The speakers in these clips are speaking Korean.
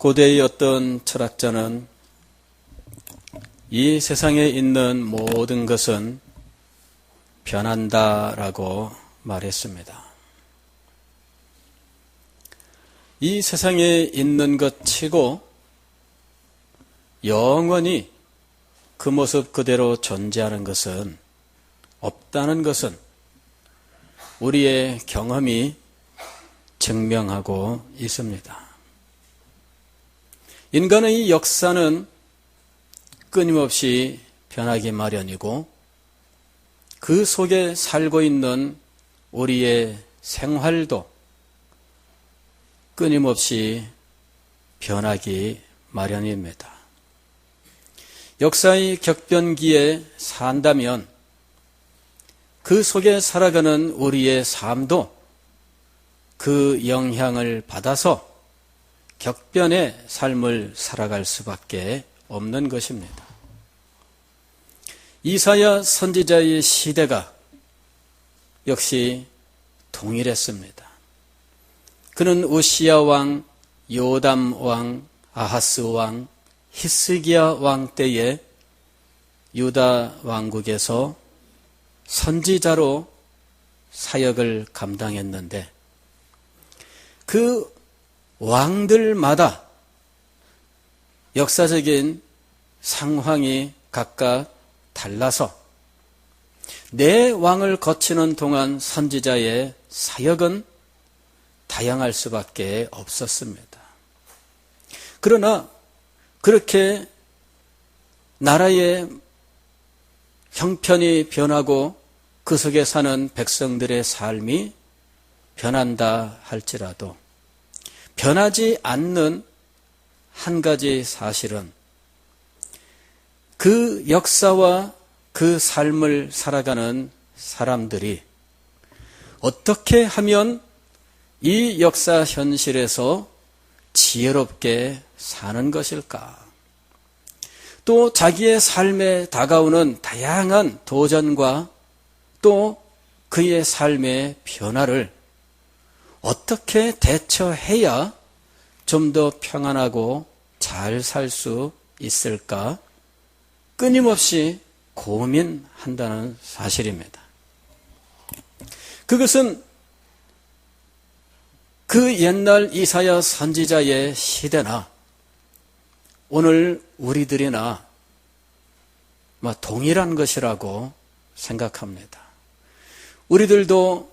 고대의 어떤 철학자는 이 세상에 있는 모든 것은 변한다라고 말했습니다. 이 세상에 있는 것 치고 영원히 그 모습 그대로 존재하는 것은 없다는 것은 우리의 경험이 증명하고 있습니다. 인간의 역사는 끊임없이 변하기 마련이고 그 속에 살고 있는 우리의 생활도 끊임없이 변하기 마련입니다. 역사의 격변기에 산다면 그 속에 살아가는 우리의 삶도 그 영향을 받아서 격변의 삶을 살아갈 수밖에 없는 것입니다. 이사야 선지자의 시대가 역시 동일했습니다. 그는 우시야 왕, 요담 왕, 아하스 왕, 히스기야 왕 때에 유다 왕국에서 선지자로 사역을 감당했는데 그 왕들마다 역사적인 상황이 각각 달라서 내 왕을 거치는 동안 선지자의 사역은 다양할 수밖에 없었습니다. 그러나 그렇게 나라의 형편이 변하고 그 속에 사는 백성들의 삶이 변한다 할지라도 변하지 않는 한 가지 사실은 그 역사와 그 삶을 살아가는 사람들이 어떻게 하면 이 역사 현실에서 지혜롭게 사는 것일까? 또 자기의 삶에 다가오는 다양한 도전과 또 그의 삶의 변화를 어떻게 대처해야 좀 더 평안하고 잘 살 수 있을까? 끊임없이 고민한다는 사실입니다. 그것은 그 옛날 이사야 선지자의 시대나 오늘 우리들이나 동일한 것이라고 생각합니다. 우리들도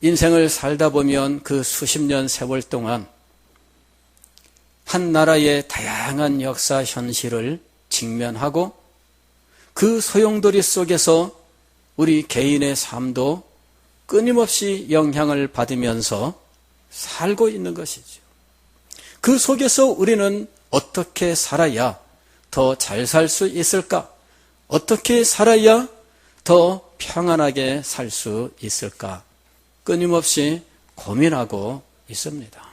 인생을 살다 보면 그 수십 년 세월 동안 한 나라의 다양한 역사 현실을 직면하고 그 소용돌이 속에서 우리 개인의 삶도 끊임없이 영향을 받으면서 살고 있는 것이죠. 그 속에서 우리는 어떻게 살아야 더 잘 살 수 있을까? 어떻게 살아야 더 평안하게 살 수 있을까? 끊임없이 고민하고 있습니다.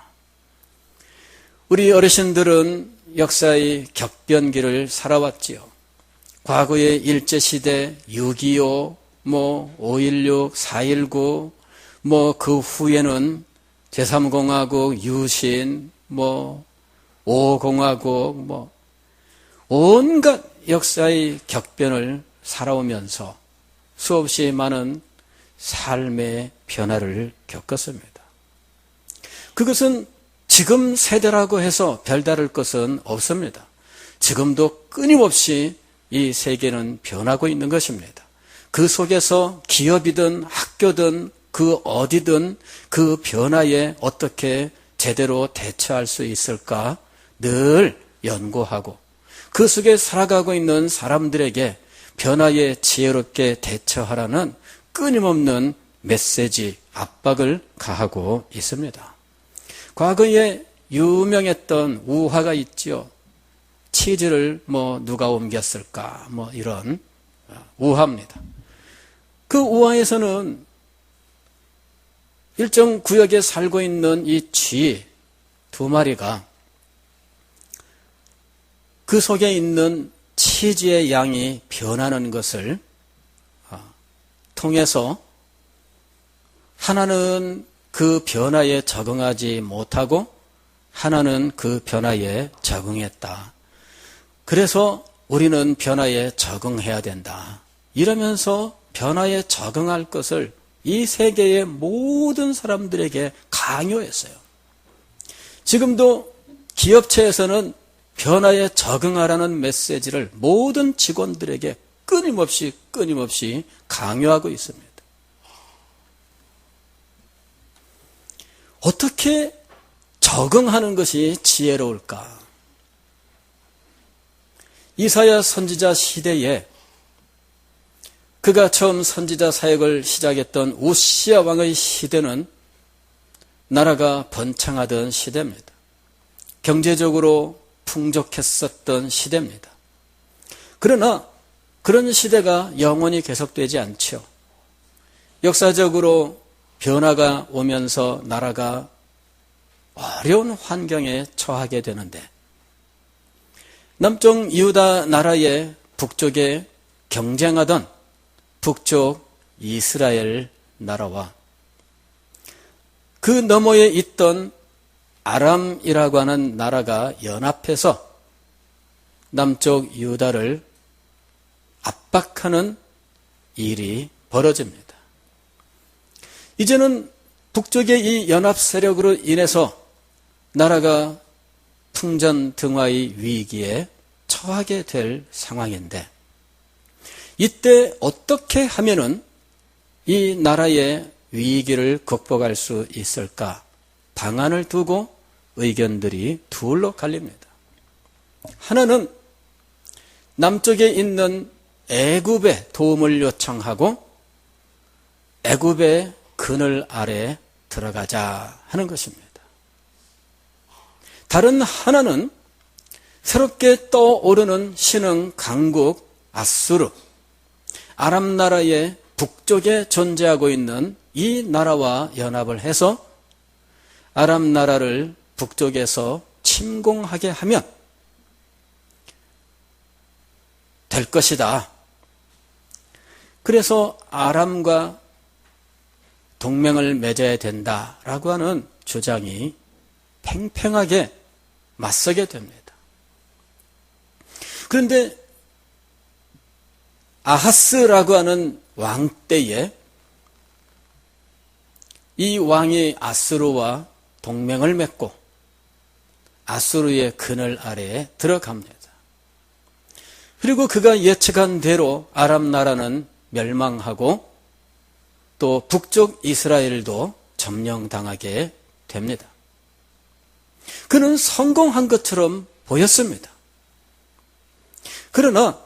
우리 어르신들은 역사의 격변기를 살아왔지요. 과거의 일제시대, 6.25, 5.16, 4.19, 그 후에는 제3공화국, 유신, 5공화국, 온갖 역사의 격변을 살아오면서 수없이 많은 삶의 변화를 겪었습니다. 그것은 지금 세대라고 해서 별다를 것은 없습니다. 지금도 끊임없이 이 세계는 변하고 있는 것입니다. 그 속에서 기업이든 학교든 그 어디든 그 변화에 어떻게 제대로 대처할 수 있을까 늘 연구하고 그 속에 살아가고 있는 사람들에게 변화에 지혜롭게 대처하라는 끊임없는 메시지, 압박을 가하고 있습니다. 과거에 유명했던 우화가 있지요. 치즈를 누가 옮겼을까? 이런 우화입니다. 그 우화에서는 일정 구역에 살고 있는 이 쥐 2마리가 그 속에 있는 치즈의 양이 변하는 것을 통해서 하나는 그 변화에 적응하지 못하고 하나는 그 변화에 적응했다. 그래서 우리는 변화에 적응해야 된다. 이러면서 변화에 적응할 것을 이 세계의 모든 사람들에게 강요했어요. 지금도 기업체에서는 변화에 적응하라는 메시지를 모든 직원들에게 끊임없이 강요하고 있습니다. 어떻게 적응하는 것이 지혜로울까? 이사야 선지자 시대에 그가 처음 선지자 사역을 시작했던 우시야 왕의 시대는 나라가 번창하던 시대입니다. 경제적으로 풍족했었던 시대입니다. 그러나 그런 시대가 영원히 계속되지 않죠. 역사적으로 변화가 오면서 나라가 어려운 환경에 처하게 되는데 남쪽 유다 나라의 북쪽에 경쟁하던 북쪽 이스라엘 나라와 그 너머에 있던 아람이라고 하는 나라가 연합해서 남쪽 유다를 압박하는 일이 벌어집니다. 이제는 북쪽의 이 연합 세력으로 인해서 나라가 풍전등화의 위기에 처하게 될 상황인데 이때 어떻게 하면은 이 나라의 위기를 극복할 수 있을까? 방안을 두고 의견들이 둘로 갈립니다. 하나는 남쪽에 있는 애굽의 도움을 요청하고 애굽의 그늘 아래 들어가자 하는 것입니다. 다른 하나는 새롭게 떠오르는 신흥 강국 아수르, 아람 나라의 북쪽에 존재하고 있는 이 나라와 연합을 해서 아람 나라를 북쪽에서 침공하게 하면 될 것이다. 그래서 아람과 동맹을 맺어야 된다라고 하는 주장이 팽팽하게 맞서게 됩니다. 그런데 아하스라고 하는 왕 때에 이 왕이 아수르와 동맹을 맺고 아수르의 그늘 아래에 들어갑니다. 그리고 그가 예측한 대로 아람 나라는 멸망하고 또 북쪽 이스라엘도 점령당하게 됩니다. 그는 성공한 것처럼 보였습니다. 그러나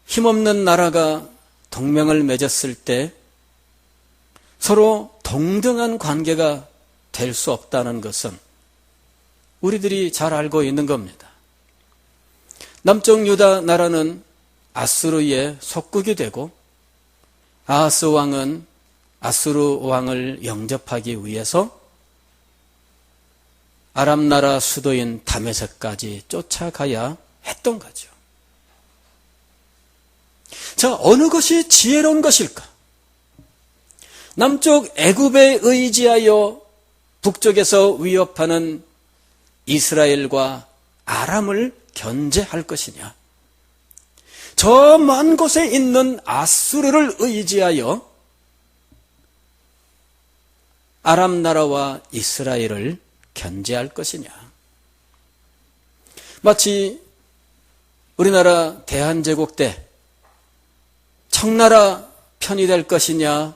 힘없는 나라가 동맹을 맺었을 때 서로 동등한 관계가 될 수 없다는 것은 우리들이 잘 알고 있는 겁니다. 남쪽 유다 나라는 아수르의 속국이 되고 아하스 왕은 아수르 왕을 영접하기 위해서 아람 나라 수도인 다메섹까지 쫓아가야 했던 거죠. 자, 어느 것이 지혜로운 것일까? 남쪽 애굽에 의지하여 북쪽에서 위협하는 이스라엘과 아람을 견제할 것이냐? 저 먼 곳에 있는 아수르를 의지하여 아람 나라와 이스라엘을 견제할 것이냐? 마치 우리나라 대한제국 때 청나라 편이 될 것이냐,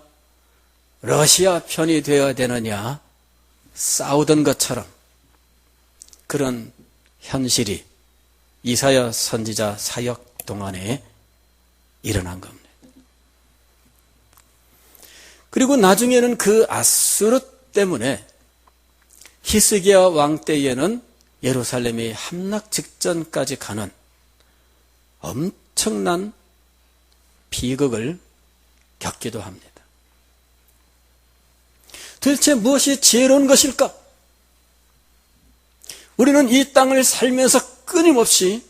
러시아 편이 되어야 되느냐 싸우던 것처럼 그런 현실이 이사야 선지자 사역 동안에 일어난 겁니다. 그리고 나중에는 그 아수르 때문에 히스기야 왕 때에는 예루살렘이 함락 직전까지 가는 엄청난 비극을 겪기도 합니다. 도대체 무엇이 지혜로운 것일까? 우리는 이 땅을 살면서 끊임없이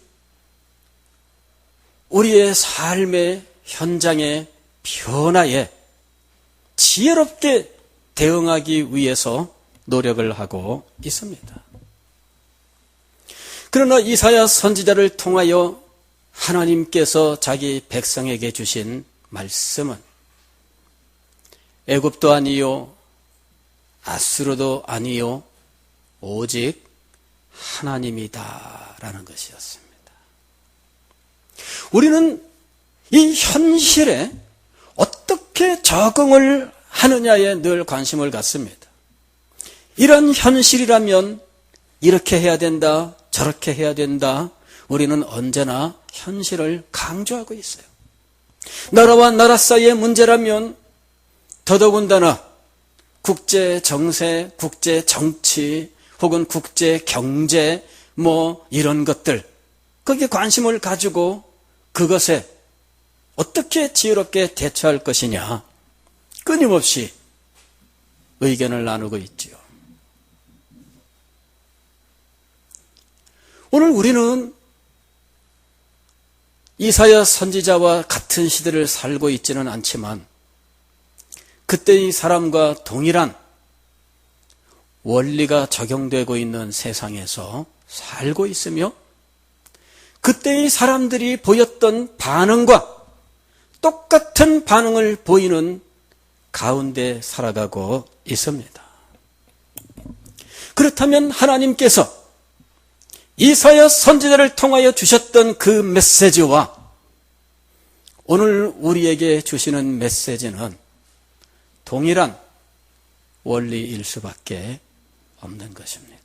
우리의 삶의 현장의 변화에 지혜롭게 대응하기 위해서 노력을 하고 있습니다. 그러나 이사야 선지자를 통하여 하나님께서 자기 백성에게 주신 말씀은 애굽도 아니요 아수르도 아니요 오직 하나님이다라는 것이었습니다. 우리는 이 현실에 어떻게 적응을 하느냐에 늘 관심을 갖습니다. 이런 현실이라면 이렇게 해야 된다, 저렇게 해야 된다. 우리는 언제나 현실을 강조하고 있어요. 나라와 나라 사이의 문제라면 더더군다나 국제 정세, 국제 정치 혹은 국제 경제 이런 것들 거기에 관심을 가지고 그것에 어떻게 지혜롭게 대처할 것이냐 끊임없이 의견을 나누고 있지요. 오늘 우리는 이사야 선지자와 같은 시대를 살고 있지는 않지만 그때의 사람과 동일한 원리가 적용되고 있는 세상에서 살고 있으며 그때의 사람들이 보였던 반응과 똑같은 반응을 보이는 가운데 살아가고 있습니다. 그렇다면 하나님께서 이사야 선지자를 통하여 주셨던 그 메시지와 오늘 우리에게 주시는 메시지는 동일한 원리일 수밖에 없는 것입니다.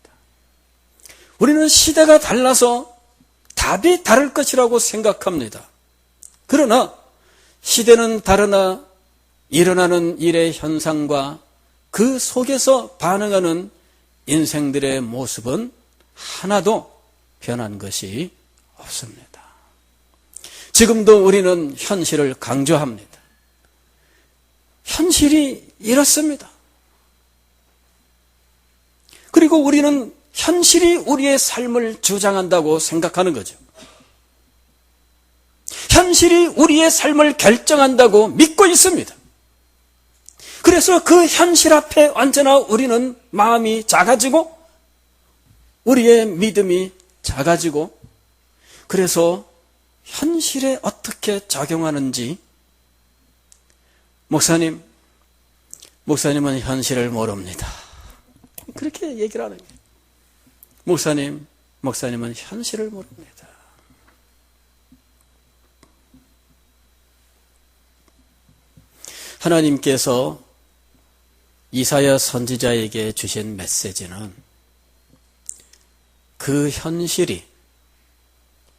우리는 시대가 달라서 답이 다를 것이라고 생각합니다. 그러나 시대는 다르나 일어나는 일의 현상과 그 속에서 반응하는 인생들의 모습은 하나도 변한 것이 없습니다. 지금도 우리는 현실을 강조합니다. 현실이 이렇습니다. 그리고 우리는 현실이 우리의 삶을 주장한다고 생각하는 거죠. 현실이 우리의 삶을 결정한다고 믿고 있습니다. 그래서 그 현실 앞에 언제나 우리는 마음이 작아지고 우리의 믿음이 작아지고 그래서 현실에 어떻게 적용하는지 목사님은 현실을 모릅니다. 그렇게 얘기를 하는 거예요. 목사님은 현실을 모릅니다. 하나님께서 이사야 선지자에게 주신 메시지는 그 현실이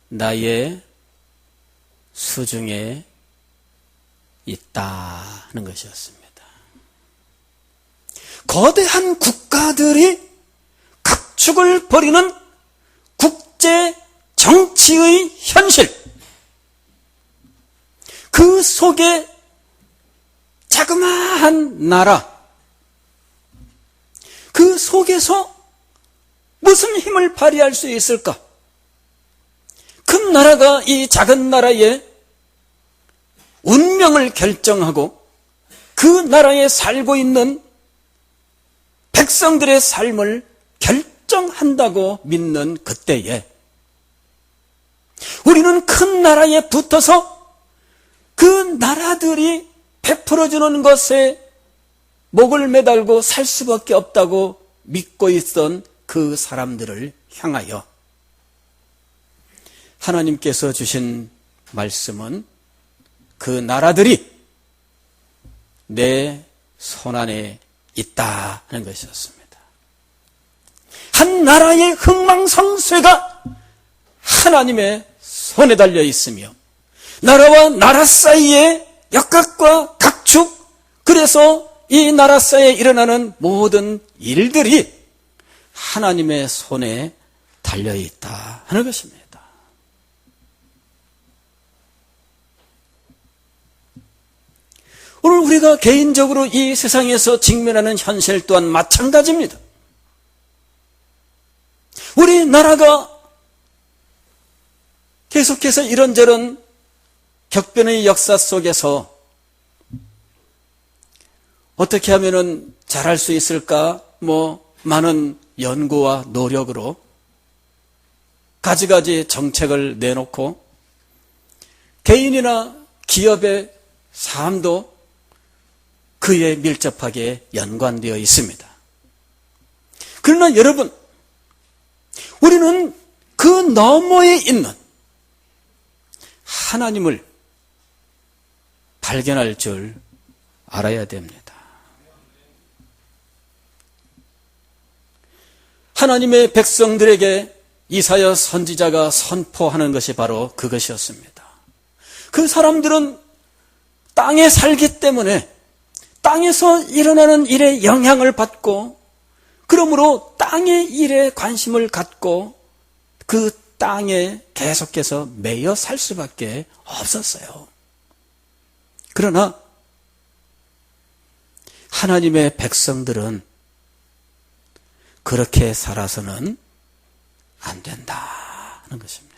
나의 수중에 있다는 것이었습니다. 거대한 국가들이 각축을 벌이는 국제 정치의 현실, 그 속에 자그마한 나라, 그 속에서 무슨 힘을 발휘할 수 있을까? 큰 나라가 이 작은 나라의 운명을 결정하고 그 나라에 살고 있는 백성들의 삶을 결정한다고 믿는 그때에 우리는 큰 나라에 붙어서 그 나라들이 베풀어주는 것에 목을 매달고 살 수밖에 없다고 믿고 있던 그 사람들을 향하여 하나님께서 주신 말씀은 그 나라들이 내 손안에 있다는 것이었습니다. 한 나라의 흥망성쇠가 하나님의 손에 달려 있으며 나라와 나라 사이에 역각과 각축, 그래서 이 나라 사이에 일어나는 모든 일들이 하나님의 손에 달려 있다 하는 것입니다. 오늘 우리가 개인적으로 이 세상에서 직면하는 현실 또한 마찬가지입니다. 우리나라가 계속해서 이런저런 격변의 역사 속에서 어떻게 하면은 잘할 수 있을까? 많은 연구와 노력으로 가지가지 정책을 내놓고 개인이나 기업의 삶도 그에 밀접하게 연관되어 있습니다. 그러나 여러분, 우리는 그 너머에 있는 하나님을 발견할 줄 알아야 됩니다. 하나님의 백성들에게 이사야 선지자가 선포하는 것이 바로 그것이었습니다. 그 사람들은 땅에 살기 때문에 땅에서 일어나는 일에 영향을 받고, 그러므로 땅의 일에 관심을 갖고 그 땅에 계속해서 매여 살 수밖에 없었어요. 그러나 하나님의 백성들은 그렇게 살아서는 안 된다는 것입니다.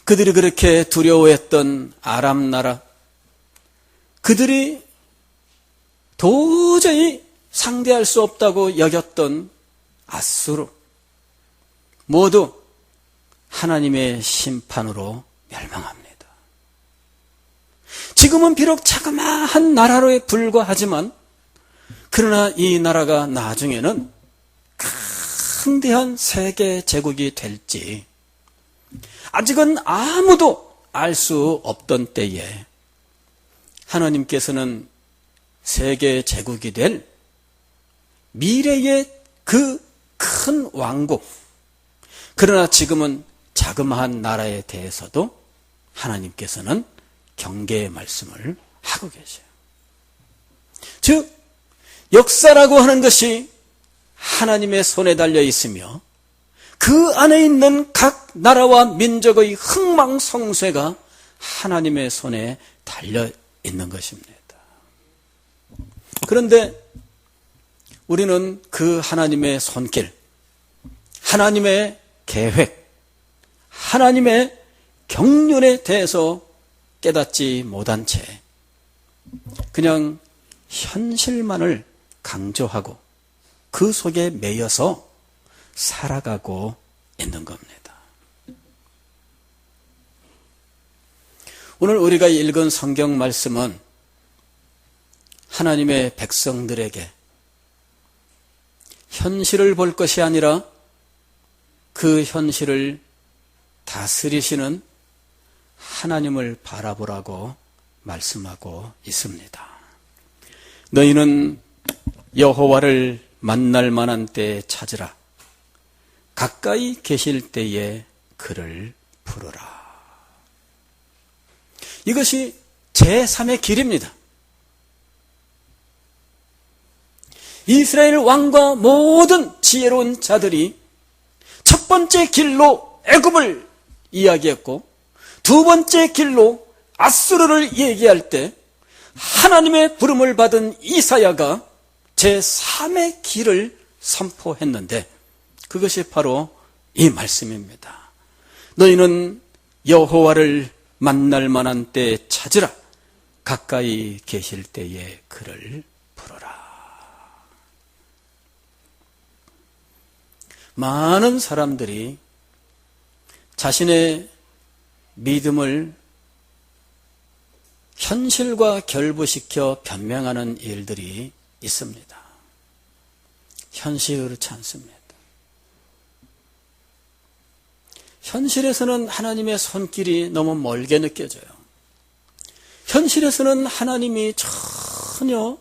그들이 그렇게 두려워했던 아람 나라, 그들이 도저히 상대할 수 없다고 여겼던 아수르, 모두 하나님의 심판으로 멸망합니다. 지금은 비록 자그마한 나라로 불과하지만, 그러나 이 나라가 나중에는 큰대한 세계 제국이 될지 아직은 아무도 알 수 없던 때에 하나님께서는 세계 제국이 될 미래의 그 큰 왕국, 그러나 지금은 자그마한 나라에 대해서도 하나님께서는 경계의 말씀을 하고 계셔요. 즉, 역사라고 하는 것이 하나님의 손에 달려 있으며 그 안에 있는 각 나라와 민족의 흥망성쇠가 하나님의 손에 달려 있는 것입니다. 그런데 우리는 그 하나님의 손길, 하나님의 계획, 하나님의 경륜에 대해서 깨닫지 못한 채 그냥 현실만을 강조하고 그 속에 매여서 살아가고 있는 겁니다. 오늘 우리가 읽은 성경 말씀은 하나님의 백성들에게 현실을 볼 것이 아니라 그 현실을 다스리시는 하나님을 바라보라고 말씀하고 있습니다. 너희는 여호와를 만날 만한 때에 찾으라. 가까이 계실 때에 그를 부르라. 이것이 제3의 길입니다. 이스라엘 왕과 모든 지혜로운 자들이 첫 번째 길로 애굽을 이야기했고 두 번째 길로 아수르를 얘기할 때 하나님의 부름을 받은 이사야가 제3의 길을 선포했는데 그것이 바로 이 말씀입니다. 너희는 여호와를 만날 만한 때에 찾으라. 가까이 계실 때에 그를 부르라. 많은 사람들이 자신의 믿음을 현실과 결부시켜 변명하는 일들이 있습니다. 현실이 그렇지 않습니다. 현실에서는 하나님의 손길이 너무 멀게 느껴져요. 현실에서는 하나님이 전혀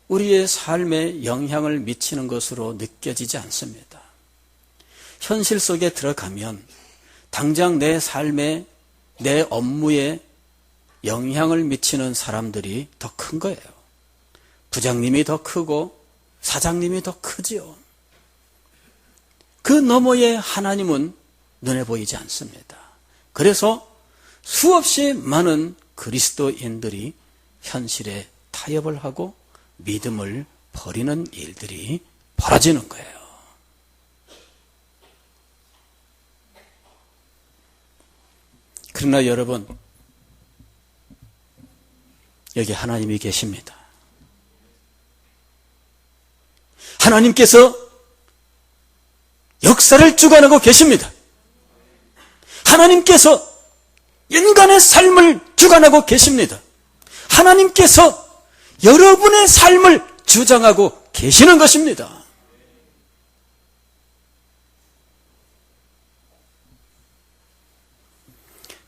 우리의 삶에 영향을 미치는 것으로 느껴지지 않습니다. 현실 속에 들어가면 당장 내 삶에, 내 업무에 영향을 미치는 사람들이 더 큰 거예요. 부장님이 더 크고 사장님이 더 크지요. 그 너머에 하나님은 눈에 보이지 않습니다. 그래서 수없이 많은 그리스도인들이 현실에 타협을 하고 믿음을 버리는 일들이 벌어지는 거예요. 그러나 여러분, 여기 하나님이 계십니다. 하나님께서 역사를 주관하고 계십니다. 하나님께서 인간의 삶을 주관하고 계십니다. 하나님께서 여러분의 삶을 주장하고 계시는 것입니다.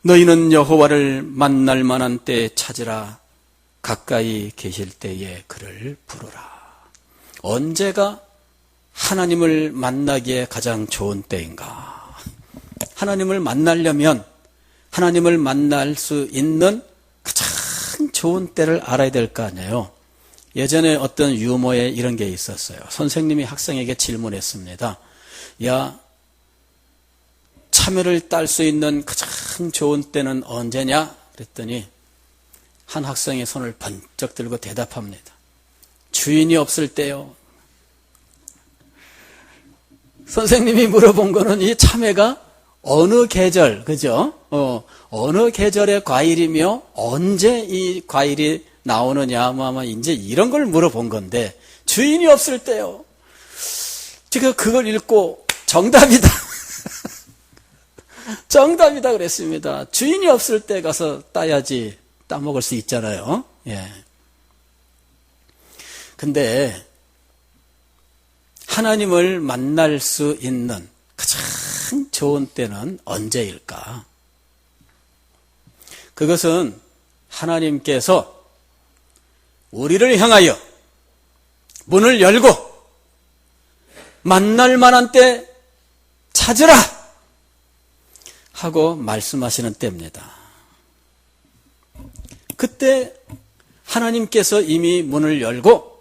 너희는 여호와를 만날 만한 때에 찾으라. 가까이 계실 때에 그를 부르라. 언제가 하나님을 만나기에 가장 좋은 때인가? 하나님을 만나려면 하나님을 만날 수 있는 가장 좋은 때를 알아야 될 거 아니에요. 예전에 어떤 유머에 이런 게 있었어요. 선생님이 학생에게 질문했습니다. 야, 참외를 딸 수 있는 가장 좋은 때는 언제냐? 그랬더니 한 학생이 손을 번쩍 들고 대답합니다. 주인이 없을 때요. 선생님이 물어본 거는 이 참외가 어느 계절, 그죠? 어느 계절의 과일이며 언제 이 과일이 나오느냐, 아마 이제 이런 걸 물어본 건데, 주인이 없을 때요. 제가 그걸 읽고 정답이다. 정답이다 그랬습니다. 주인이 없을 때 가서 따야지 따먹을 수 있잖아요. 예. 근데 하나님을 만날 수 있는 가장 좋은 때는 언제일까? 그것은 하나님께서 우리를 향하여 문을 열고 만날 만한 때 찾으라 하고 말씀하시는 때입니다. 그때 하나님께서 이미 문을 열고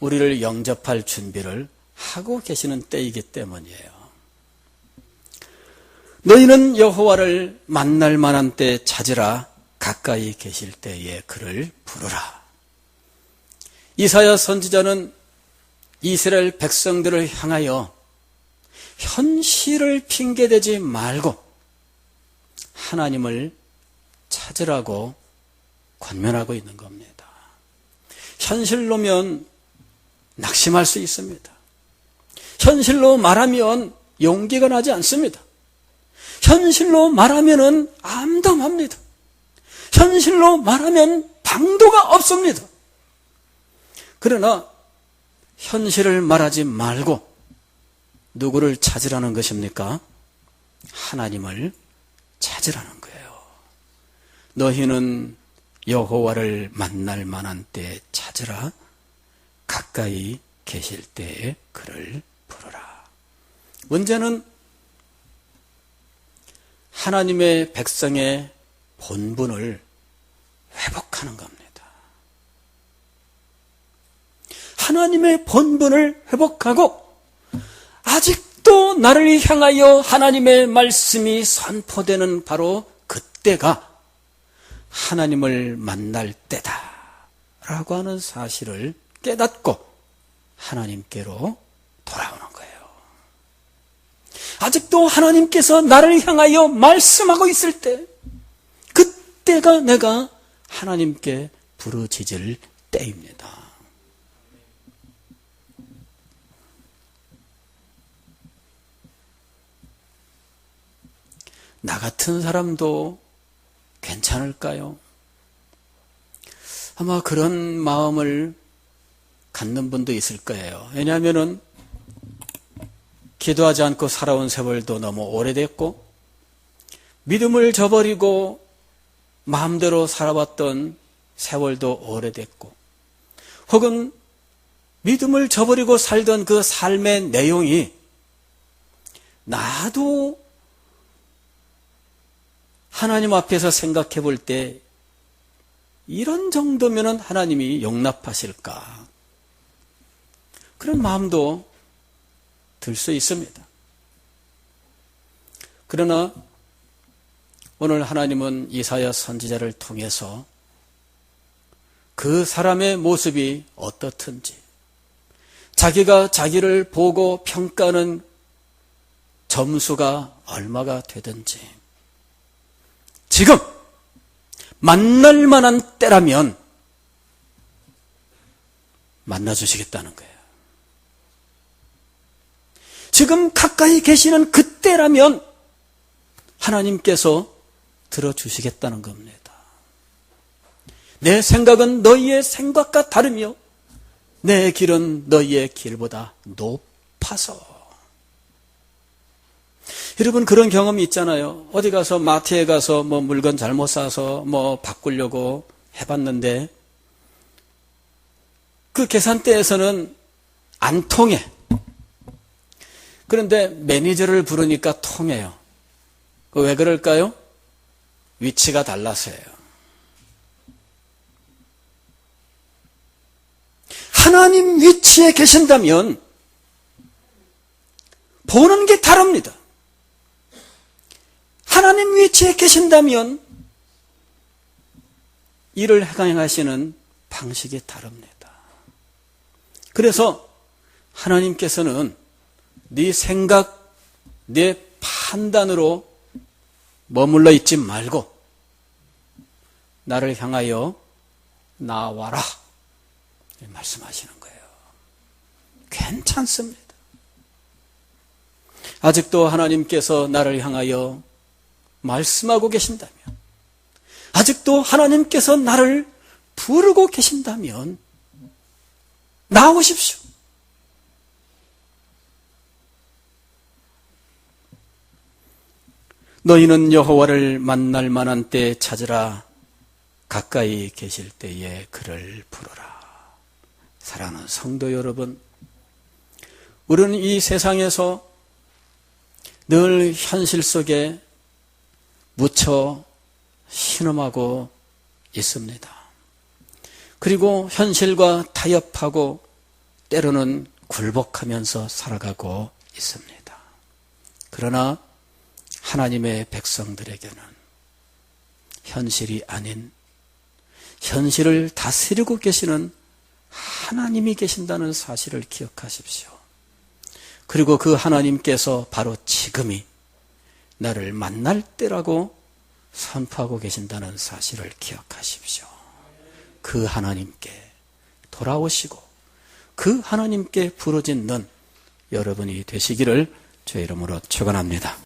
우리를 영접할 준비를 하고 계시는 때이기 때문이에요. 너희는 여호와를 만날 만한 때 찾으라. 가까이 계실 때에 그를 부르라. 이사야 선지자는 이스라엘 백성들을 향하여 현실을 핑계대지 말고 하나님을 찾으라고 권면하고 있는 겁니다. 현실로면 낙심할 수 있습니다. 현실로 말하면 용기가 나지 않습니다. 현실로 말하면 암담합니다. 현실로 말하면 방도가 없습니다. 그러나 현실을 말하지 말고 누구를 찾으라는 것입니까? 하나님을 찾으라는 거예요. 너희는 여호와를 만날 만한 때에 찾으라. 가까이 계실 때에 그를 부르라. 문제는 하나님의 백성의 본분을 회복하는 겁니다. 하나님의 본분을 회복하고 아직도 나를 향하여 하나님의 말씀이 선포되는 바로 그때가 하나님을 만날 때다라고 하는 사실을 깨닫고 하나님께로 돌아오는 거예요. 아직도 하나님께서 나를 향하여 말씀하고 있을 때, 그때가 내가 하나님께 부르짖을 때입니다. 나 같은 사람도 괜찮을까요? 아마 그런 마음을 갖는 분도 있을 거예요. 왜냐하면은 기도하지 않고 살아온 세월도 너무 오래됐고 믿음을 저버리고 마음대로 살아왔던 세월도 오래됐고 혹은 믿음을 저버리고 살던 그 삶의 내용이 나도 하나님 앞에서 생각해 볼 때 이런 정도면은 하나님이 용납하실까? 그런 마음도 들 수 있습니다. 그러나 오늘 하나님은 이사야 선지자를 통해서 그 사람의 모습이 어떻든지 자기가 자기를 보고 평가하는 점수가 얼마가 되든지 지금 만날 만한 때라면 만나주시겠다는 거예요. 지금 가까이 계시는 그때라면 하나님께서 들어주시겠다는 겁니다. 내 생각은 너희의 생각과 다르며 내 길은 너희의 길보다 높아서. 여러분 그런 경험이 있잖아요. 어디 가서 마트에 가서 뭐 물건 잘못 사서 뭐 바꾸려고 해봤는데 그 계산대에서는 안 통해. 그런데 매니저를 부르니까 통해요. 왜 그럴까요? 위치가 달라서예요. 하나님 위치에 계신다면 보는 게 다릅니다. 하나님 위치에 계신다면 일을 행하시는 방식이 다릅니다. 그래서 하나님께서는 네 생각, 네 판단으로 머물러 있지 말고 나를 향하여 나와라 말씀하시는 거예요. 괜찮습니다. 아직도 하나님께서 나를 향하여 말씀하고 계신다면, 아직도 하나님께서 나를 부르고 계신다면 나오십시오. 너희는 여호와를 만날 만한 때 찾으라. 가까이 계실 때에 그를 부르라. 사랑하는 성도 여러분, 우리는 이 세상에서 늘 현실 속에 묻혀 신음하고 있습니다. 그리고 현실과 타협하고 때로는 굴복하면서 살아가고 있습니다. 그러나 하나님의 백성들에게는 현실이 아닌 현실을 다스리고 계시는 하나님이 계신다는 사실을 기억하십시오. 그리고 그 하나님께서 바로 지금이 나를 만날 때라고 선포하고 계신다는 사실을 기억하십시오. 그 하나님께 돌아오시고 그 하나님께 부르짖는 여러분이 되시기를 주의 이름으로 축원합니다.